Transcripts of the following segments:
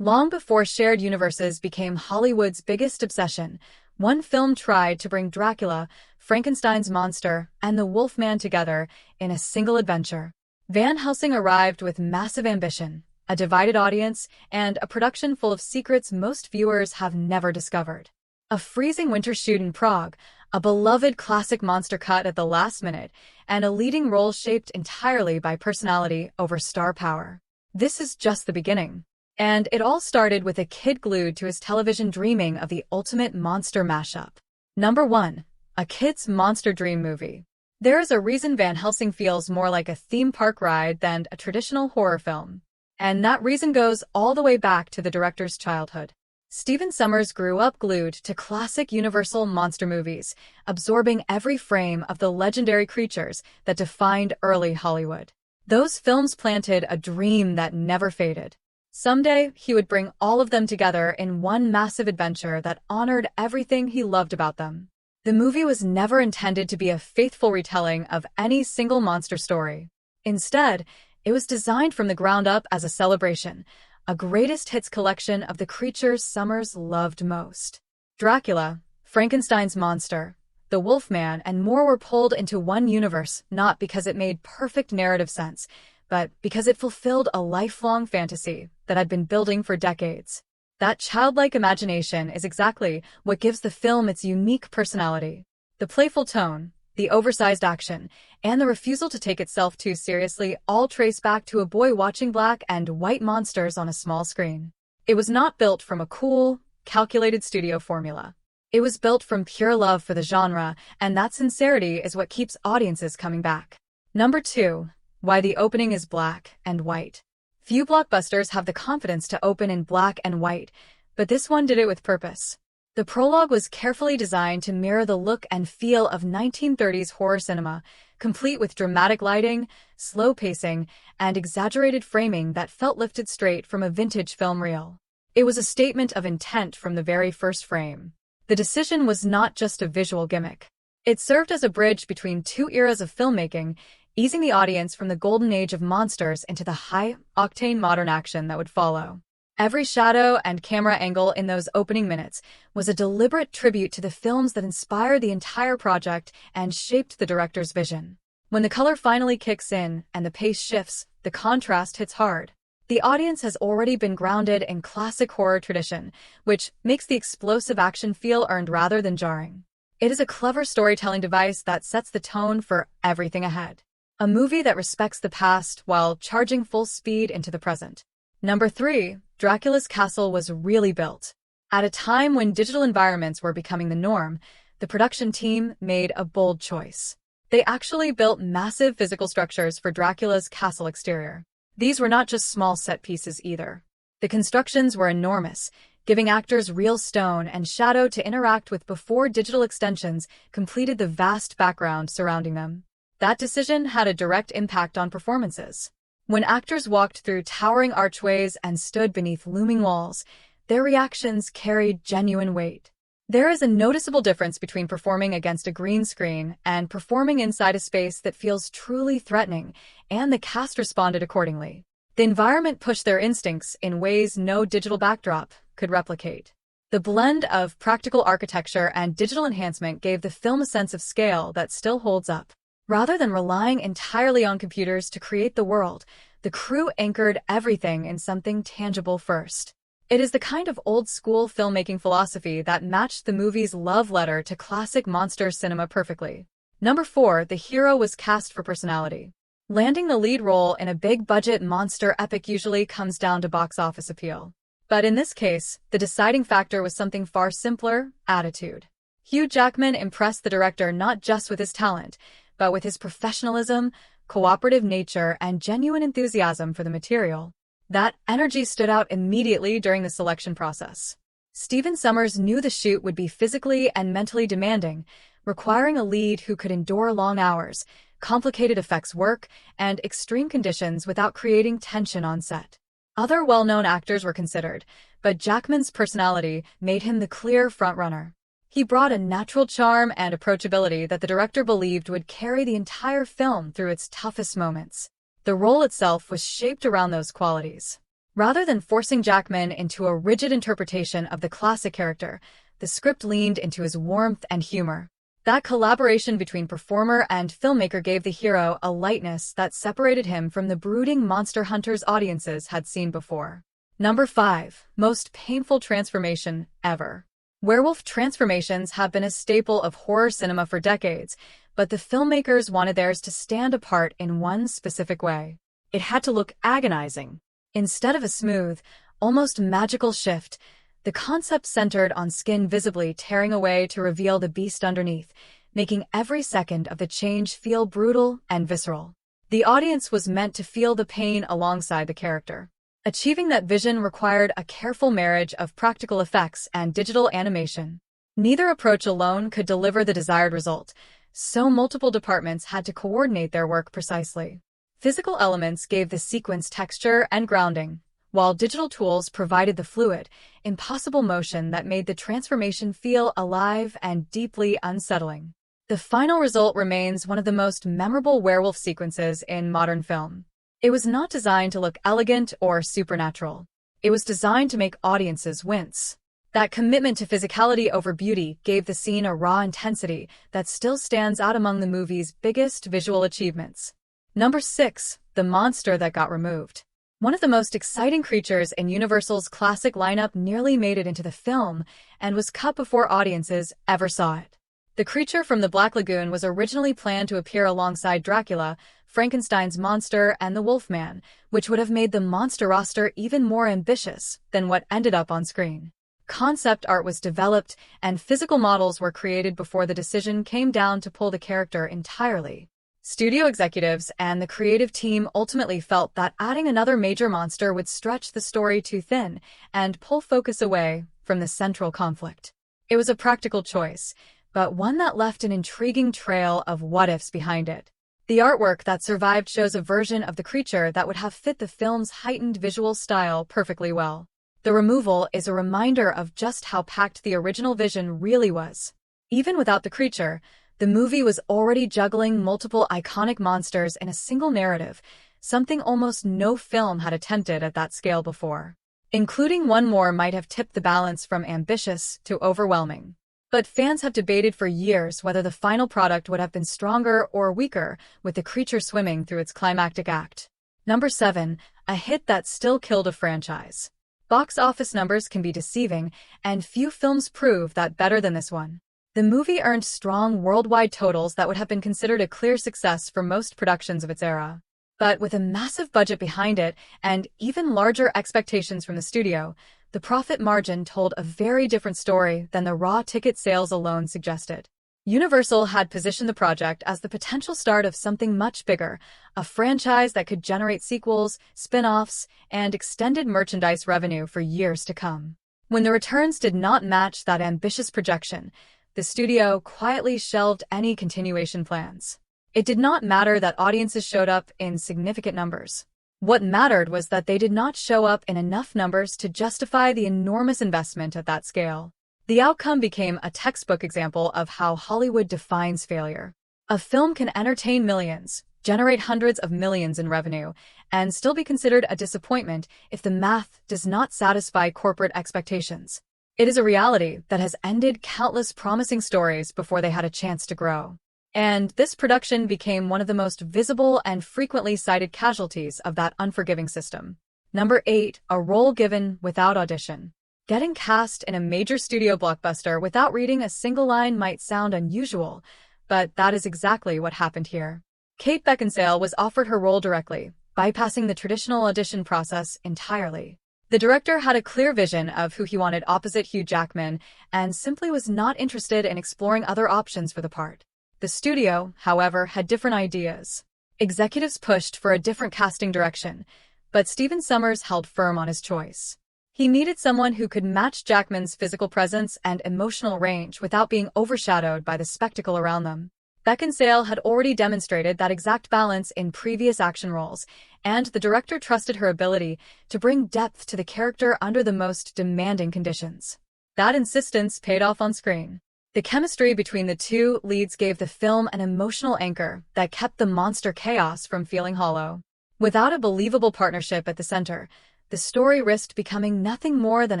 Long before shared universes became Hollywood's biggest obsession, one film tried to bring Dracula, Frankenstein's monster, and the Wolfman together in a single adventure. Van Helsing arrived with massive ambition, a divided audience, and a production full of secrets most viewers have never discovered. A freezing winter shoot in Prague, a beloved classic monster cut at the last minute, and a leading role shaped entirely by personality over star power. This is just the beginning. And it all started with a kid glued to his television dreaming of the ultimate monster mashup. Number 1. A kid's monster dream movie. There is a reason Van Helsing feels more like a theme park ride than a traditional horror film. And that reason goes all the way back to the director's childhood. Stephen Sommers grew up glued to classic Universal monster movies, absorbing every frame of the legendary creatures that defined early Hollywood. Those films planted a dream that never faded. Someday, he would bring all of them together in one massive adventure that honored everything he loved about them. The movie was never intended to be a faithful retelling of any single monster story. Instead, it was designed from the ground up as a celebration, a greatest hits collection of the creatures Sommers loved most. Dracula, Frankenstein's monster, the Wolfman, and more were pulled into one universe not because it made perfect narrative sense, but because it fulfilled a lifelong fantasy that had been building for decades. That childlike imagination is exactly what gives the film its unique personality. The playful tone, the oversized action, and the refusal to take itself too seriously all trace back to a boy watching black and white monsters on a small screen. It was not built from a cool, calculated studio formula. It was built from pure love for the genre, and that sincerity is what keeps audiences coming back. Number 2. Why the opening is black and white. Few blockbusters have the confidence to open in black and white, but this one did it with purpose. The prologue was carefully designed to mirror the look and feel of 1930s horror cinema, complete with dramatic lighting, slow pacing, and exaggerated framing that felt lifted straight from a vintage film reel. It was a statement of intent from the very first frame. The decision was not just a visual gimmick. It served as a bridge between two eras of filmmaking, easing the audience from the golden age of monsters into the high-octane modern action that would follow. Every shadow and camera angle in those opening minutes was a deliberate tribute to the films that inspired the entire project and shaped the director's vision. When the color finally kicks in and the pace shifts, the contrast hits hard. The audience has already been grounded in classic horror tradition, which makes the explosive action feel earned rather than jarring. It is a clever storytelling device that sets the tone for everything ahead. A movie that respects the past while charging full speed into the present. Number 3. Dracula's castle was really built. At a time when digital environments were becoming the norm, the production team made a bold choice. They actually built massive physical structures for Dracula's castle exterior. These were not just small set pieces either. The constructions were enormous, giving actors real stone and shadow to interact with before digital extensions completed the vast background surrounding them. That decision had a direct impact on performances. When actors walked through towering archways and stood beneath looming walls, their reactions carried genuine weight. There is a noticeable difference between performing against a green screen and performing inside a space that feels truly threatening, and the cast responded accordingly. The environment pushed their instincts in ways no digital backdrop could replicate. The blend of practical architecture and digital enhancement gave the film a sense of scale that still holds up. Rather than relying entirely on computers to create the world, the crew anchored everything in something tangible first. It is the kind of old-school filmmaking philosophy that matched the movie's love letter to classic monster cinema perfectly. Number 4. The hero was cast for personality. Landing the lead role in a big-budget monster epic usually comes down to box office appeal. But in this case, the deciding factor was something far simpler: attitude. Hugh Jackman impressed the director not just with his talent, but with his professionalism, cooperative nature, and genuine enthusiasm for the material. That energy stood out immediately during the selection process. Stephen Sommers knew the shoot would be physically and mentally demanding, requiring a lead who could endure long hours, complicated effects work, and extreme conditions without creating tension on set. Other well-known actors were considered, but Jackman's personality made him the clear frontrunner. He brought a natural charm and approachability that the director believed would carry the entire film through its toughest moments. The role itself was shaped around those qualities. Rather than forcing Jackman into a rigid interpretation of the classic character, the script leaned into his warmth and humor. That collaboration between performer and filmmaker gave the hero a lightness that separated him from the brooding monster hunters audiences had seen before. Number 5. Most painful transformation ever. Werewolf transformations have been a staple of horror cinema for decades, but the filmmakers wanted theirs to stand apart in one specific way. It had to look agonizing. Instead of a smooth, almost magical shift, the concept centered on skin visibly tearing away to reveal the beast underneath, making every second of the change feel brutal and visceral. The audience was meant to feel the pain alongside the character. Achieving that vision required a careful marriage of practical effects and digital animation. Neither approach alone could deliver the desired result, so multiple departments had to coordinate their work precisely. Physical elements gave the sequence texture and grounding, while digital tools provided the fluid, impossible motion that made the transformation feel alive and deeply unsettling. The final result remains one of the most memorable werewolf sequences in modern film. It was not designed to look elegant or supernatural. It was designed to make audiences wince. That commitment to physicality over beauty gave the scene a raw intensity that still stands out among the movie's biggest visual achievements. Number 6. The monster that got removed. One of the most exciting creatures in Universal's classic lineup nearly made it into the film and was cut before audiences ever saw it. The creature from the Black Lagoon was originally planned to appear alongside Dracula, Frankenstein's monster, and the Wolfman, which would have made the monster roster even more ambitious than what ended up on screen. Concept art was developed, and physical models were created before the decision came down to pull the character entirely. Studio executives and the creative team ultimately felt that adding another major monster would stretch the story too thin and pull focus away from the central conflict. It was a practical choice, but one that left an intriguing trail of what-ifs behind it. The artwork that survived shows a version of the creature that would have fit the film's heightened visual style perfectly well. The removal is a reminder of just how packed the original vision really was. Even without the creature, the movie was already juggling multiple iconic monsters in a single narrative, something almost no film had attempted at that scale before. Including one more might have tipped the balance from ambitious to overwhelming. But fans have debated for years whether the final product would have been stronger or weaker, with the creature swimming through its climactic act. Number 7. A hit that still killed a franchise. Box office numbers can be deceiving, and few films prove that better than this one. The movie earned strong worldwide totals that would have been considered a clear success for most productions of its era. But with a massive budget behind it and even larger expectations from the studio, the profit margin told a very different story than the raw ticket sales alone suggested. Universal had positioned the project as the potential start of something much bigger, a franchise that could generate sequels, spin-offs, and extended merchandise revenue for years to come. When the returns did not match that ambitious projection, the studio quietly shelved any continuation plans. It did not matter that audiences showed up in significant numbers. What mattered was that they did not show up in enough numbers to justify the enormous investment at that scale. The outcome became a textbook example of how Hollywood defines failure. A film can entertain millions, generate hundreds of millions in revenue, and still be considered a disappointment if the math does not satisfy corporate expectations. It is a reality that has ended countless promising stories before they had a chance to grow. And this production became one of the most visible and frequently cited casualties of that unforgiving system. Number 8. A role given without audition. Getting cast in a major studio blockbuster without reading a single line might sound unusual, but that is exactly what happened here. Kate Beckinsale was offered her role directly, bypassing the traditional audition process entirely. The director had a clear vision of who he wanted opposite Hugh Jackman and simply was not interested in exploring other options for the part. The studio, however, had different ideas. Executives pushed for a different casting direction, but Stephen Sommers held firm on his choice. He needed someone who could match Jackman's physical presence and emotional range without being overshadowed by the spectacle around them. Beckinsale had already demonstrated that exact balance in previous action roles, and the director trusted her ability to bring depth to the character under the most demanding conditions. That insistence paid off on screen. The chemistry between the two leads gave the film an emotional anchor that kept the monster chaos from feeling hollow. Without a believable partnership at the center, the story risked becoming nothing more than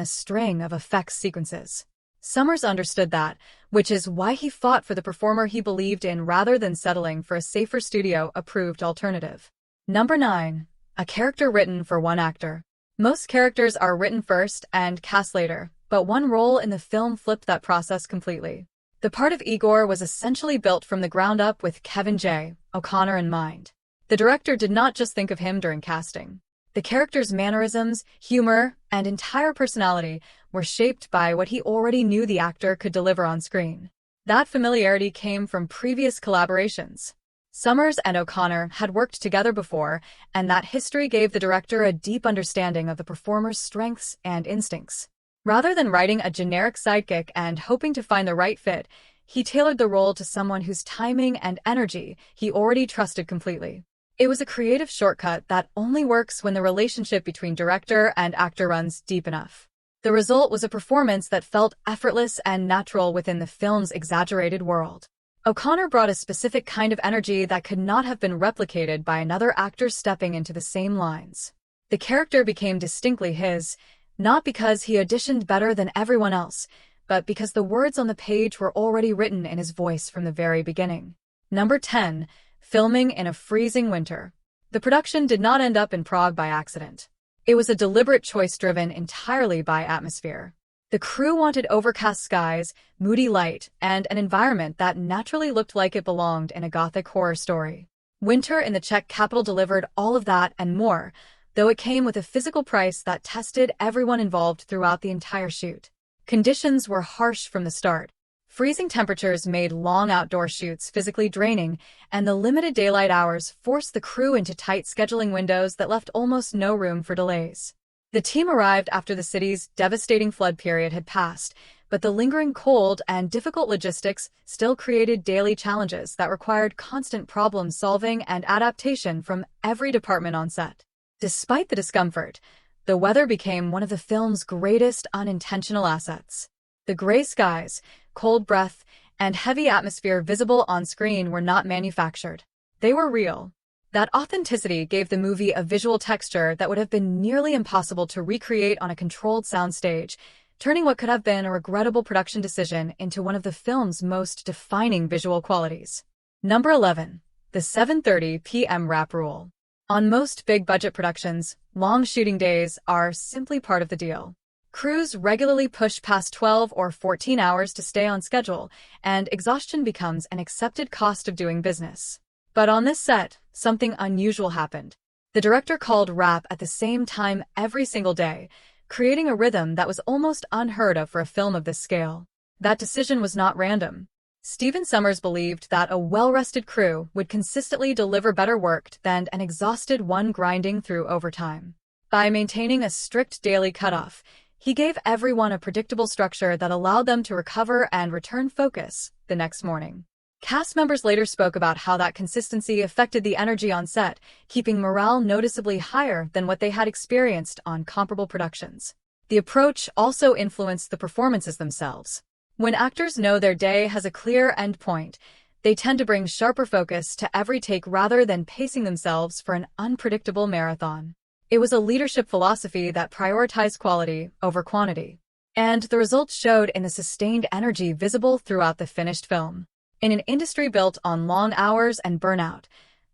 a string of effects sequences. Summers understood that, which is why he fought for the performer he believed in rather than settling for a safer studio-approved alternative. Number 9. A character written for one actor. Most characters are written first and cast later, but one role in the film flipped that process completely. The part of Igor was essentially built from the ground up with Kevin J. O'Connor in mind. The director did not just think of him during casting. The character's mannerisms, humor, and entire personality were shaped by what he already knew the actor could deliver on screen. That familiarity came from previous collaborations. Summers and O'Connor had worked together before, and that history gave the director a deep understanding of the performer's strengths and instincts. Rather than writing a generic sidekick and hoping to find the right fit, he tailored the role to someone whose timing and energy he already trusted completely. It was a creative shortcut that only works when the relationship between director and actor runs deep enough. The result was a performance that felt effortless and natural within the film's exaggerated world. O'Connor brought a specific kind of energy that could not have been replicated by another actor stepping into the same lines. The character became distinctly his, not because he auditioned better than everyone else, but because the words on the page were already written in his voice from the very beginning. Number 10. Filming in a freezing winter. The production did not end up in Prague by accident. It was a deliberate choice driven entirely by atmosphere. The crew wanted overcast skies, moody light, and an environment that naturally looked like it belonged in a gothic horror story. Winter in the Czech capital delivered all of that and more, though it came with a physical price that tested everyone involved throughout the entire shoot. Conditions were harsh from the start. Freezing temperatures made long outdoor shoots physically draining, and the limited daylight hours forced the crew into tight scheduling windows that left almost no room for delays. The team arrived after the city's devastating flood period had passed, but the lingering cold and difficult logistics still created daily challenges that required constant problem-solving and adaptation from every department on set. Despite the discomfort, the weather became one of the film's greatest unintentional assets. The gray skies, cold breath, and heavy atmosphere visible on screen were not manufactured. They were real. That authenticity gave the movie a visual texture that would have been nearly impossible to recreate on a controlled soundstage, turning what could have been a regrettable production decision into one of the film's most defining visual qualities. Number 11. The 7:30 p.m. wrap rule. On most big-budget productions, long shooting days are simply part of the deal. Crews regularly push past 12 or 14 hours to stay on schedule, and exhaustion becomes an accepted cost of doing business. But on this set, something unusual happened. The director called wrap at the same time every single day, creating a rhythm that was almost unheard of for a film of this scale. That decision was not random. Stephen Sommers believed that a well-rested crew would consistently deliver better work than an exhausted one grinding through overtime. By maintaining a strict daily cutoff, he gave everyone a predictable structure that allowed them to recover and return focus the next morning. Cast members later spoke about how that consistency affected the energy on set, keeping morale noticeably higher than what they had experienced on comparable productions. The approach also influenced the performances themselves. When actors know their day has a clear end point, they tend to bring sharper focus to every take rather than pacing themselves for an unpredictable marathon. It was a leadership philosophy that prioritized quality over quantity. And the results showed in the sustained energy visible throughout the finished film. In an industry built on long hours and burnout,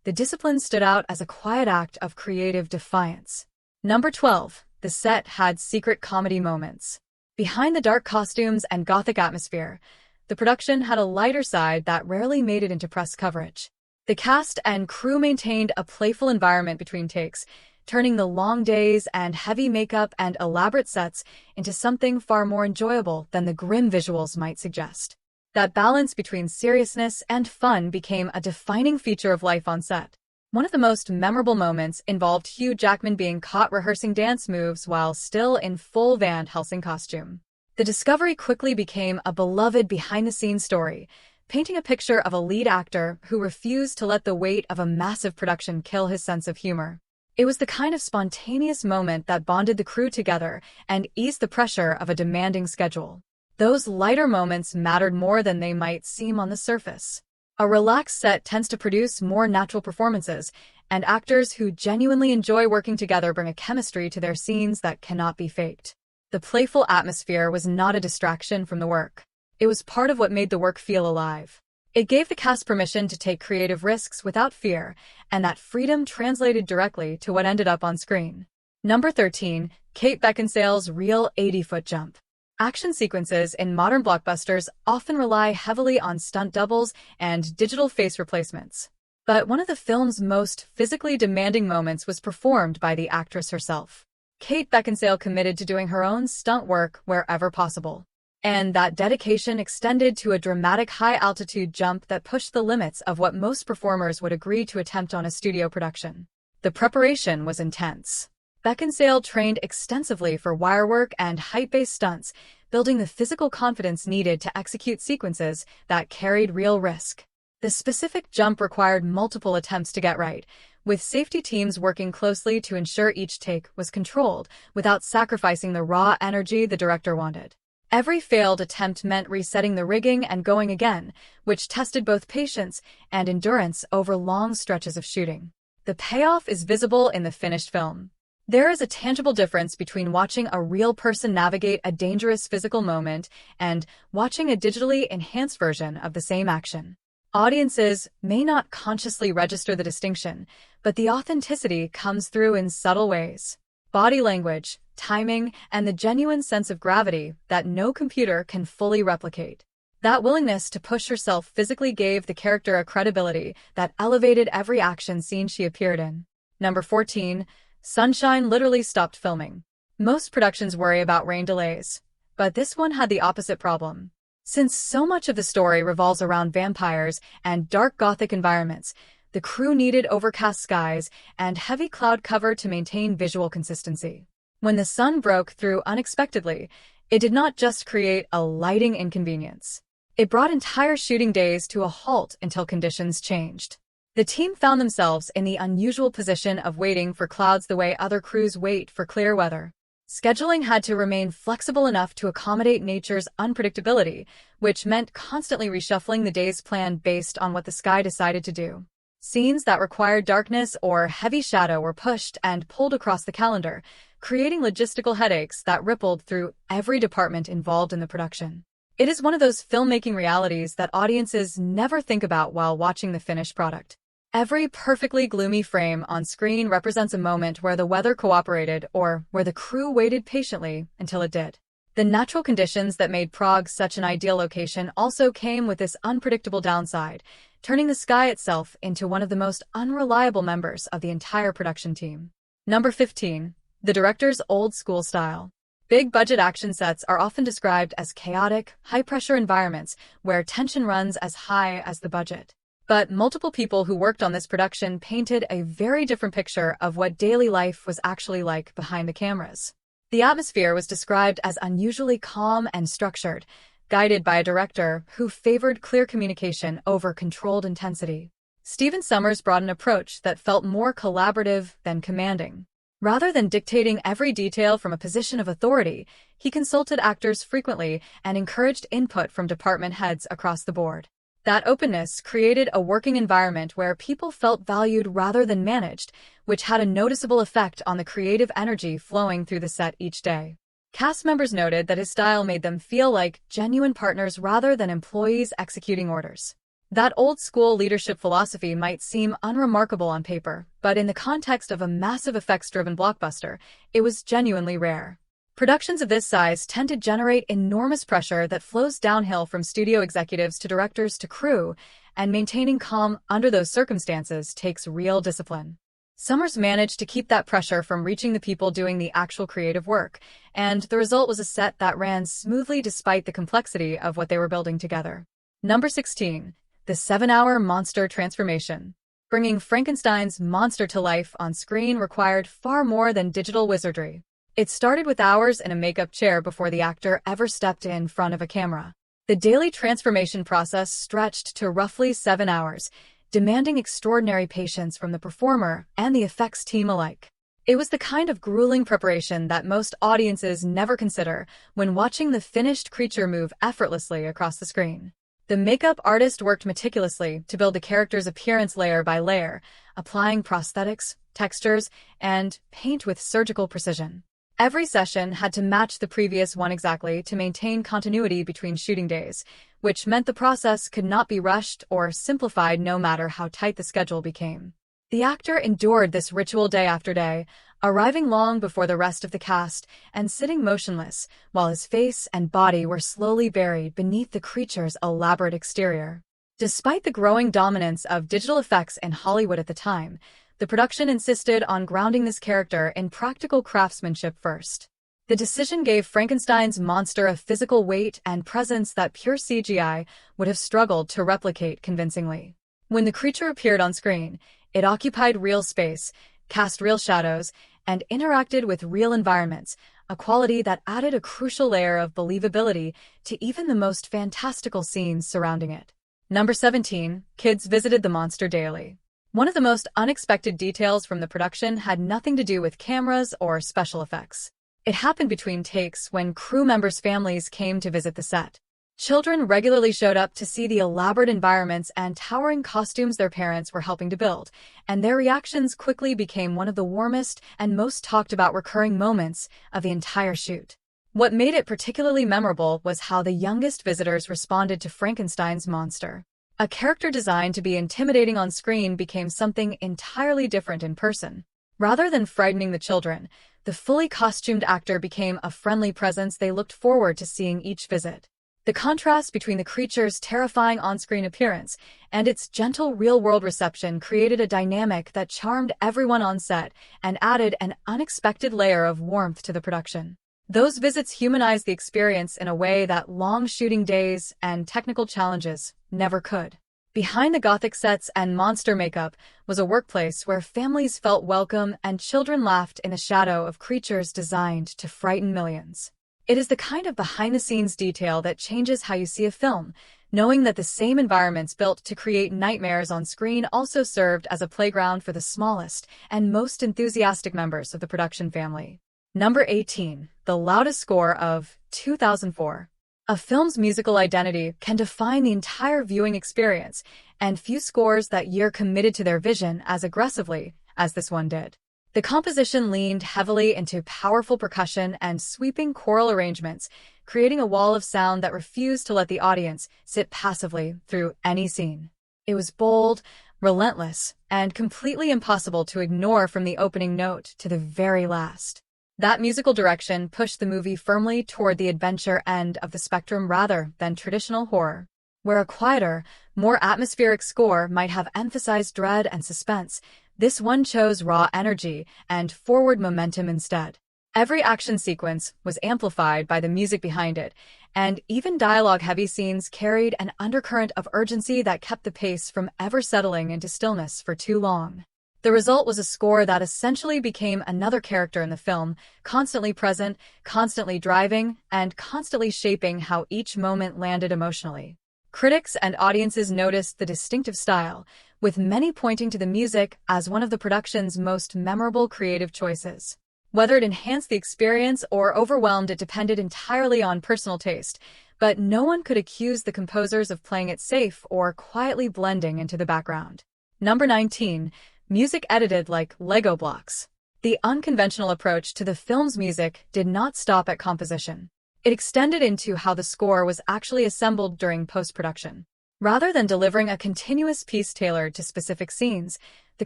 the discipline stood out as a quiet act of creative defiance. Number 12. The set had secret comedy moments. Behind the dark costumes and gothic atmosphere, the production had a lighter side that rarely made it into press coverage. The cast and crew maintained a playful environment between takes, turning the long days and heavy makeup and elaborate sets into something far more enjoyable than the grim visuals might suggest. That balance between seriousness and fun became a defining feature of life on set. One of the most memorable moments involved Hugh Jackman being caught rehearsing dance moves while still in full Van Helsing costume. The discovery quickly became a beloved behind-the-scenes story, painting a picture of a lead actor who refused to let the weight of a massive production kill his sense of humor. It was the kind of spontaneous moment that bonded the crew together and eased the pressure of a demanding schedule. Those lighter moments mattered more than they might seem on the surface. A relaxed set tends to produce more natural performances, and actors who genuinely enjoy working together bring a chemistry to their scenes that cannot be faked. The playful atmosphere was not a distraction from the work. It was part of what made the work feel alive. It gave the cast permission to take creative risks without fear, and that freedom translated directly to what ended up on screen. Number 13. Kate Beckinsale's real 80-foot jump. Action sequences in modern blockbusters often rely heavily on stunt doubles and digital face replacements. But one of the film's most physically demanding moments was performed by the actress herself. Kate Beckinsale committed to doing her own stunt work wherever possible. And that dedication extended to a dramatic high-altitude jump that pushed the limits of what most performers would agree to attempt on a studio production. The preparation was intense. Beckinsale trained extensively for wire work and height-based stunts, building the physical confidence needed to execute sequences that carried real risk. The specific jump required multiple attempts to get right, with safety teams working closely to ensure each take was controlled without sacrificing the raw energy the director wanted. Every failed attempt meant resetting the rigging and going again, which tested both patience and endurance over long stretches of shooting. The payoff is visible in the finished film. There is a tangible difference between watching a real person navigate a dangerous physical moment and watching a digitally enhanced version of the same action. Audiences may not consciously register the distinction, but the authenticity comes through in subtle ways. Body language, timing, and the genuine sense of gravity that no computer can fully replicate. That willingness to push herself physically gave the character a credibility that elevated every action scene she appeared in. Number 14. Sunshine literally stopped filming. Most productions worry about rain delays, but this one had the opposite problem. Since so much of the story revolves around vampires and dark gothic environments, the crew needed overcast skies and heavy cloud cover to maintain visual consistency. When the sun broke through unexpectedly, it did not just create a lighting inconvenience. It brought entire shooting days to a halt until conditions changed. The team found themselves in the unusual position of waiting for clouds the way other crews wait for clear weather. Scheduling had to remain flexible enough to accommodate nature's unpredictability, which meant constantly reshuffling the day's plan based on what the sky decided to do. Scenes that required darkness or heavy shadow were pushed and pulled across the calendar, creating logistical headaches that rippled through every department involved in the production. It is one of those filmmaking realities that audiences never think about while watching the finished product. Every perfectly gloomy frame on screen represents a moment where the weather cooperated or where the crew waited patiently until it did. The natural conditions that made Prague such an ideal location also came with this unpredictable downside, turning the sky itself into one of the most unreliable members of the entire production team. Number 15. The director's old-school style. Big-budget action sets are often described as chaotic, high-pressure environments where tension runs as high as the budget. But multiple people who worked on this production painted a very different picture of what daily life was actually like behind the cameras. The atmosphere was described as unusually calm and structured, guided by a director who favored clear communication over controlled intensity. Stephen Sommers brought an approach that felt more collaborative than commanding. Rather than dictating every detail from a position of authority, he consulted actors frequently and encouraged input from department heads across the board. That openness created a working environment where people felt valued rather than managed, which had a noticeable effect on the creative energy flowing through the set each day. Cast members noted that his style made them feel like genuine partners rather than employees executing orders. That old-school leadership philosophy might seem unremarkable on paper, but in the context of a massive effects-driven blockbuster, it was genuinely rare. Productions of this size tend to generate enormous pressure that flows downhill from studio executives to directors to crew, and maintaining calm under those circumstances takes real discipline. Sommers managed to keep that pressure from reaching the people doing the actual creative work, and the result was a set that ran smoothly despite the complexity of what they were building together. Number 16. The 7-hour monster transformation. Bringing Frankenstein's monster to life on screen required far more than digital wizardry. It started with hours in a makeup chair before the actor ever stepped in front of a camera. The daily transformation process stretched to roughly 7 hours, demanding extraordinary patience from the performer and the effects team alike. It was the kind of grueling preparation that most audiences never consider when watching the finished creature move effortlessly across the screen. The makeup artist worked meticulously to build the character's appearance layer by layer, applying prosthetics, textures, and paint with surgical precision. Every session had to match the previous one exactly to maintain continuity between shooting days, which meant the process could not be rushed or simplified no matter how tight the schedule became. The actor endured this ritual day after day, arriving long before the rest of the cast and sitting motionless while his face and body were slowly buried beneath the creature's elaborate exterior. Despite the growing dominance of digital effects in Hollywood at the time, the production insisted on grounding this character in practical craftsmanship first. The decision gave Frankenstein's monster a physical weight and presence that pure CGI would have struggled to replicate convincingly. When the creature appeared on screen, it occupied real space, cast real shadows, and interacted with real environments, a quality that added a crucial layer of believability to even the most fantastical scenes surrounding it. Number 17. Kids visited the monster daily. One of the most unexpected details from the production had nothing to do with cameras or special effects. It happened between takes when crew members' families came to visit the set. Children regularly showed up to see the elaborate environments and towering costumes their parents were helping to build, and their reactions quickly became one of the warmest and most talked about recurring moments of the entire shoot. What made it particularly memorable was how the youngest visitors responded to Frankenstein's monster. A character designed to be intimidating on screen became something entirely different in person. Rather than frightening the children, the fully costumed actor became a friendly presence they looked forward to seeing each visit. The contrast between the creature's terrifying on-screen appearance and its gentle real-world reception created a dynamic that charmed everyone on set and added an unexpected layer of warmth to the production. Those visits humanized the experience in a way that long shooting days and technical challenges never could. Behind the gothic sets and monster makeup was a workplace where families felt welcome and children laughed in the shadow of creatures designed to frighten millions. It is the kind of behind-the-scenes detail that changes how you see a film, knowing that the same environments built to create nightmares on screen also served as a playground for the smallest and most enthusiastic members of the production family. Number 18. The loudest score of 2004. A film's musical identity can define the entire viewing experience, and few scores that year committed to their vision as aggressively as this one did. The composition leaned heavily into powerful percussion and sweeping choral arrangements, creating a wall of sound that refused to let the audience sit passively through any scene. It was bold, relentless, and completely impossible to ignore from the opening note to the very last. That musical direction pushed the movie firmly toward the adventure end of the spectrum rather than traditional horror. Where a quieter, more atmospheric score might have emphasized dread and suspense, this one chose raw energy and forward momentum instead. Every action sequence was amplified by the music behind it, and even dialogue-heavy scenes carried an undercurrent of urgency that kept the pace from ever settling into stillness for too long. The result was a score that essentially became another character in the film, constantly present, constantly driving, and constantly shaping how each moment landed emotionally. Critics and audiences noticed the distinctive style, with many pointing to the music as one of the production's most memorable creative choices. Whether it enhanced the experience or overwhelmed it depended entirely on personal taste, but no one could accuse the composers of playing it safe or quietly blending into the background. Number 19. Music edited like Lego blocks. The unconventional approach to the film's music did not stop at composition. It extended into how the score was actually assembled during post-production. Rather than delivering a continuous piece tailored to specific scenes, the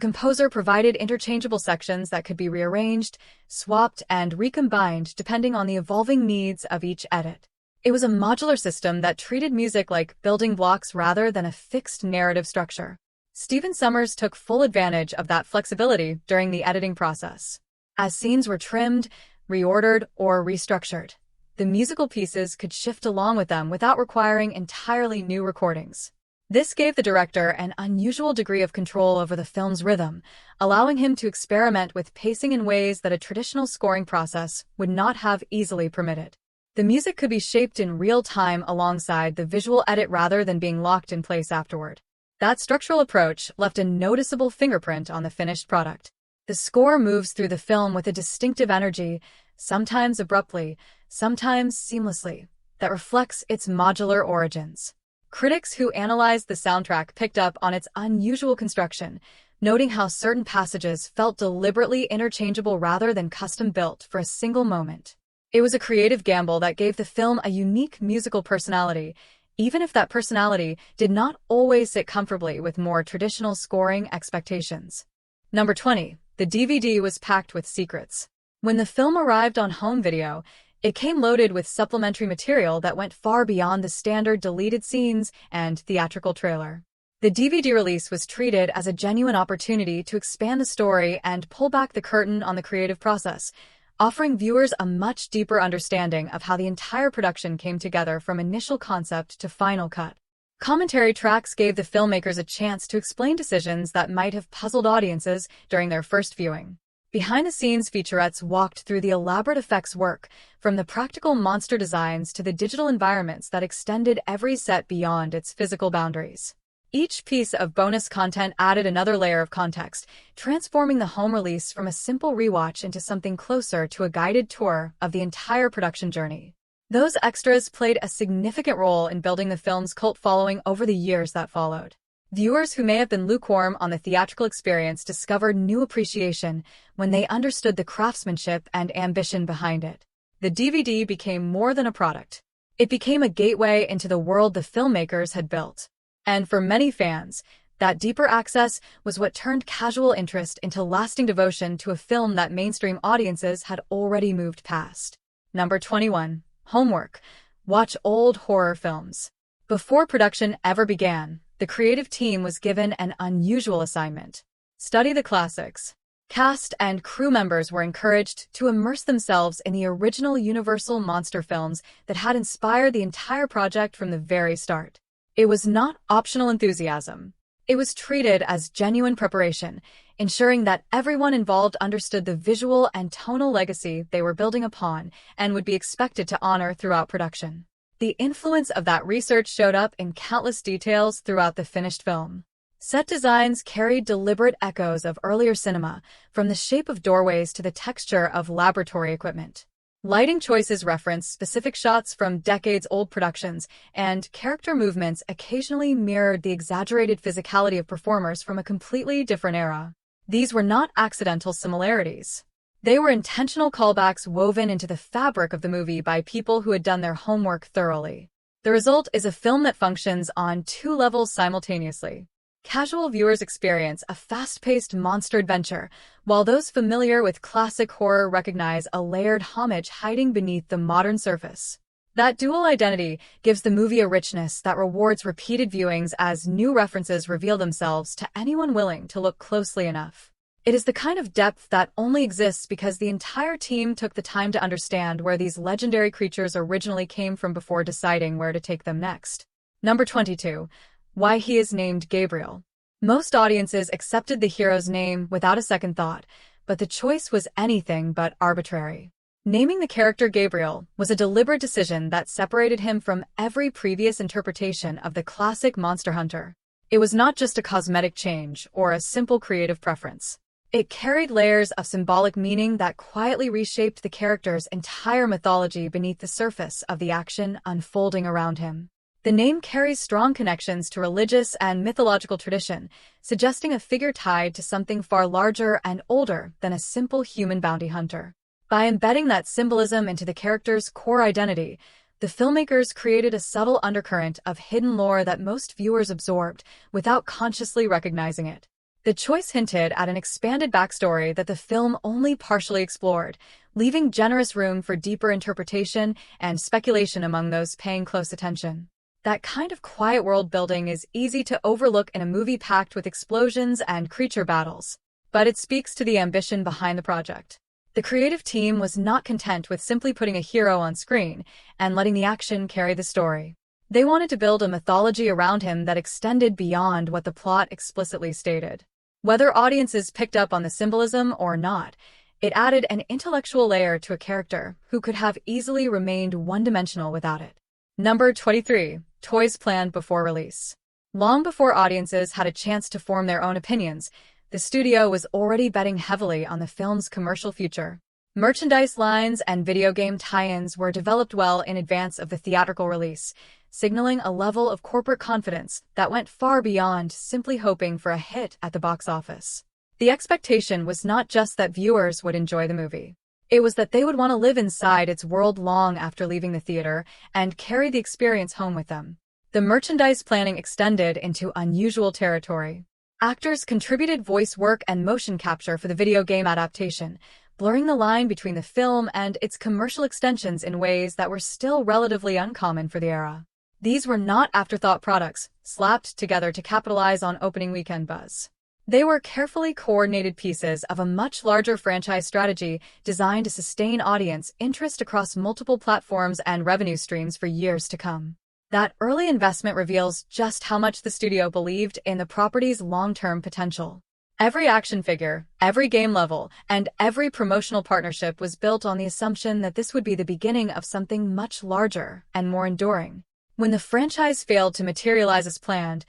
composer provided interchangeable sections that could be rearranged, swapped, and recombined depending on the evolving needs of each edit. It was a modular system that treated music like building blocks rather than a fixed narrative structure. Stephen Sommers took full advantage of that flexibility during the editing process. As scenes were trimmed, reordered, or restructured, the musical pieces could shift along with them without requiring entirely new recordings. This gave the director an unusual degree of control over the film's rhythm, allowing him to experiment with pacing in ways that a traditional scoring process would not have easily permitted. The music could be shaped in real time alongside the visual edit rather than being locked in place afterward. That structural approach left a noticeable fingerprint on the finished product. The score moves through the film with a distinctive energy, sometimes abruptly, sometimes seamlessly, that reflects its modular origins. Critics who analyzed the soundtrack picked up on its unusual construction, noting how certain passages felt deliberately interchangeable rather than custom-built for a single moment. It was a creative gamble that gave the film a unique musical personality, even if that personality did not always sit comfortably with more traditional scoring expectations. Number 20. The DVD was packed with secrets. When the film arrived on home video, it came loaded with supplementary material that went far beyond the standard deleted scenes and theatrical trailer. The DVD release was treated as a genuine opportunity to expand the story and pull back the curtain on the creative process, offering viewers a much deeper understanding of how the entire production came together from initial concept to final cut. Commentary tracks gave the filmmakers a chance to explain decisions that might have puzzled audiences during their first viewing. Behind-the-scenes featurettes walked through the elaborate effects work, from the practical monster designs to the digital environments that extended every set beyond its physical boundaries. Each piece of bonus content added another layer of context, transforming the home release from a simple rewatch into something closer to a guided tour of the entire production journey. Those extras played a significant role in building the film's cult following over the years that followed. Viewers who may have been lukewarm on the theatrical experience discovered new appreciation when they understood the craftsmanship and ambition behind it. The DVD became more than a product. It became a gateway into the world the filmmakers had built. And for many fans, that deeper access was what turned casual interest into lasting devotion to a film that mainstream audiences had already moved past. Number 21. Homework. Watch old horror films. Before production ever began, the creative team was given an unusual assignment: study the classics. Cast and crew members were encouraged to immerse themselves in the original Universal monster films that had inspired the entire project from the very start. It was not optional enthusiasm. It was treated as genuine preparation, ensuring that everyone involved understood the visual and tonal legacy they were building upon and would be expected to honor throughout production. The influence of that research showed up in countless details throughout the finished film. Set designs carried deliberate echoes of earlier cinema, from the shape of doorways to the texture of laboratory equipment. Lighting choices referenced specific shots from decades-old productions, and character movements occasionally mirrored the exaggerated physicality of performers from a completely different era. These were not accidental similarities. They were intentional callbacks woven into the fabric of the movie by people who had done their homework thoroughly. The result is a film that functions on two levels simultaneously. Casual viewers experience a fast-paced monster adventure, while those familiar with classic horror recognize a layered homage hiding beneath the modern surface. That dual identity gives the movie a richness that rewards repeated viewings as new references reveal themselves to anyone willing to look closely enough. It is the kind of depth that only exists because the entire team took the time to understand where these legendary creatures originally came from before deciding where to take them next. Number 22. Why he is named Gabriel. Most audiences accepted the hero's name without a second thought, but the choice was anything but arbitrary. Naming the character Gabriel was a deliberate decision that separated him from every previous interpretation of the classic monster hunter. It was not just a cosmetic change or a simple creative preference. It carried layers of symbolic meaning that quietly reshaped the character's entire mythology beneath the surface of the action unfolding around him. The name carries strong connections to religious and mythological tradition, suggesting a figure tied to something far larger and older than a simple human bounty hunter. By embedding that symbolism into the character's core identity, the filmmakers created a subtle undercurrent of hidden lore that most viewers absorbed without consciously recognizing it. The choice hinted at an expanded backstory that the film only partially explored, leaving generous room for deeper interpretation and speculation among those paying close attention. That kind of quiet world building is easy to overlook in a movie packed with explosions and creature battles, but it speaks to the ambition behind the project. The creative team was not content with simply putting a hero on screen and letting the action carry the story. They wanted to build a mythology around him that extended beyond what the plot explicitly stated. Whether audiences picked up on the symbolism or not, it added an intellectual layer to a character who could have easily remained one-dimensional without it. Number 23. Toys planned before release. Long before audiences had a chance to form their own opinions, the studio was already betting heavily on the film's commercial future. Merchandise lines and video game tie-ins were developed well in advance of the theatrical release, signaling a level of corporate confidence that went far beyond simply hoping for a hit at the box office. The expectation was not just that viewers would enjoy the movie. It was that they would want to live inside its world long after leaving the theater and carry the experience home with them. The merchandise planning extended into unusual territory. Actors contributed voice work and motion capture for the video game adaptation, blurring the line between the film and its commercial extensions in ways that were still relatively uncommon for the era. These were not afterthought products, slapped together to capitalize on opening weekend buzz. They were carefully coordinated pieces of a much larger franchise strategy designed to sustain audience interest across multiple platforms and revenue streams for years to come. That early investment reveals just how much the studio believed in the property's long-term potential. Every action figure, every game level, and every promotional partnership was built on the assumption that this would be the beginning of something much larger and more enduring. When the franchise failed to materialize as planned,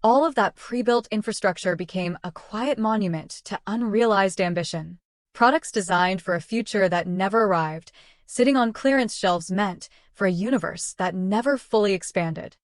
all of that pre-built infrastructure became a quiet monument to unrealized ambition. Products designed for a future that never arrived, sitting on clearance shelves meant for a universe that never fully expanded.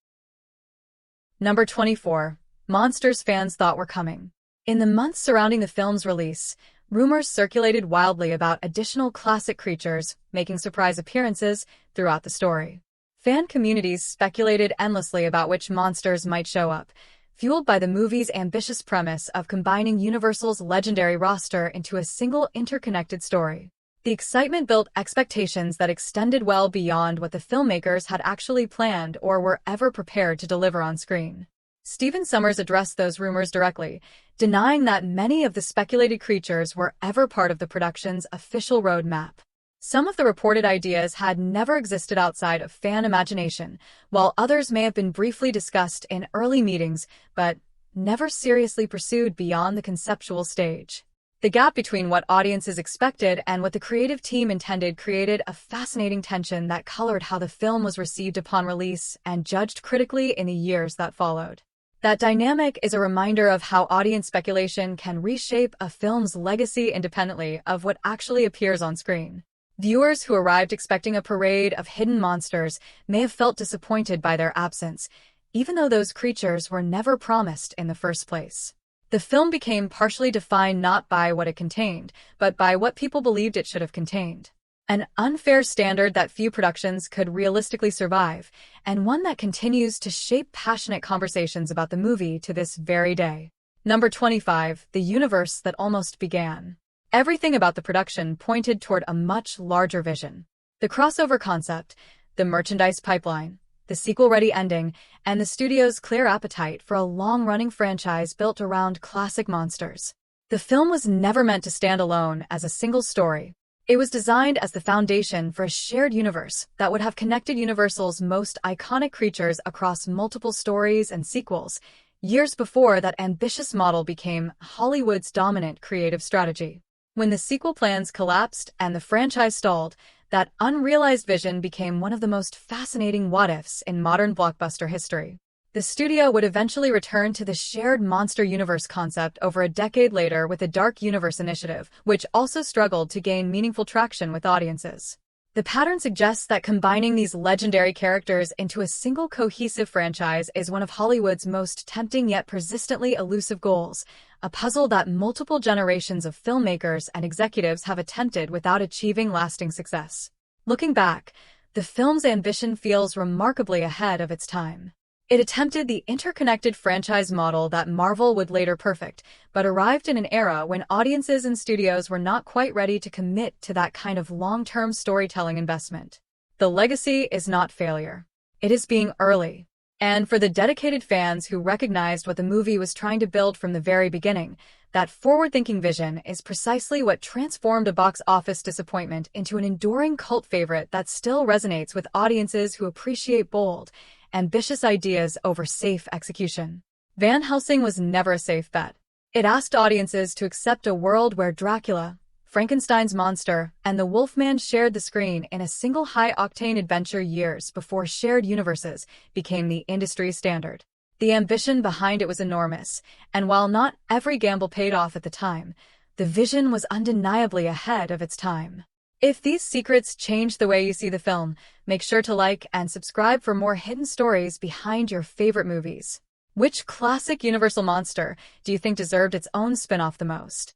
Number 24. Monsters fans thought were coming. In the months surrounding the film's release, rumors circulated wildly about additional classic creatures making surprise appearances throughout the story. Fan communities speculated endlessly about which monsters might show up, fueled by the movie's ambitious premise of combining Universal's legendary roster into a single interconnected story. The excitement built expectations that extended well beyond what the filmmakers had actually planned or were ever prepared to deliver on screen. Stephen Sommers addressed those rumors directly, denying that many of the speculated creatures were ever part of the production's official roadmap. Some of the reported ideas had never existed outside of fan imagination, while others may have been briefly discussed in early meetings, but never seriously pursued beyond the conceptual stage. The gap between what audiences expected and what the creative team intended created a fascinating tension that colored how the film was received upon release and judged critically in the years that followed. That dynamic is a reminder of how audience speculation can reshape a film's legacy independently of what actually appears on screen. Viewers who arrived expecting a parade of hidden monsters may have felt disappointed by their absence, even though those creatures were never promised in the first place. The film became partially defined not by what it contained, but by what people believed it should have contained. An unfair standard that few productions could realistically survive, and one that continues to shape passionate conversations about the movie to this very day. Number 25. The universe that almost began. Everything about the production pointed toward a much larger vision. The crossover concept, the merchandise pipeline, the sequel-ready ending, and the studio's clear appetite for a long-running franchise built around classic monsters. The film was never meant to stand alone as a single story. It was designed as the foundation for a shared universe that would have connected Universal's most iconic creatures across multiple stories and sequels, years before that ambitious model became Hollywood's dominant creative strategy. When the sequel plans collapsed and the franchise stalled, that unrealized vision became one of the most fascinating what-ifs in modern blockbuster history. The studio would eventually return to the shared monster universe concept over a decade later with the Dark Universe initiative, which also struggled to gain meaningful traction with audiences. The pattern suggests that combining these legendary characters into a single cohesive franchise is one of Hollywood's most tempting yet persistently elusive goals, a puzzle that multiple generations of filmmakers and executives have attempted without achieving lasting success. Looking back, the film's ambition feels remarkably ahead of its time. It attempted the interconnected franchise model that Marvel would later perfect, but arrived in an era when audiences and studios were not quite ready to commit to that kind of long-term storytelling investment. The legacy is not failure. It is being early. And for the dedicated fans who recognized what the movie was trying to build from the very beginning, that forward-thinking vision is precisely what transformed a box office disappointment into an enduring cult favorite that still resonates with audiences who appreciate bold, ambitious ideas over safe execution. Van Helsing was never a safe bet. It asked audiences to accept a world where Dracula, Frankenstein's monster, and the Wolfman shared the screen in a single high-octane adventure years before shared universes became the industry standard. The ambition behind it was enormous, and while not every gamble paid off at the time, the vision was undeniably ahead of its time. If these secrets change the way you see the film, make sure to like and subscribe for more hidden stories behind your favorite movies. Which classic Universal monster do you think deserved its own spin-off the most?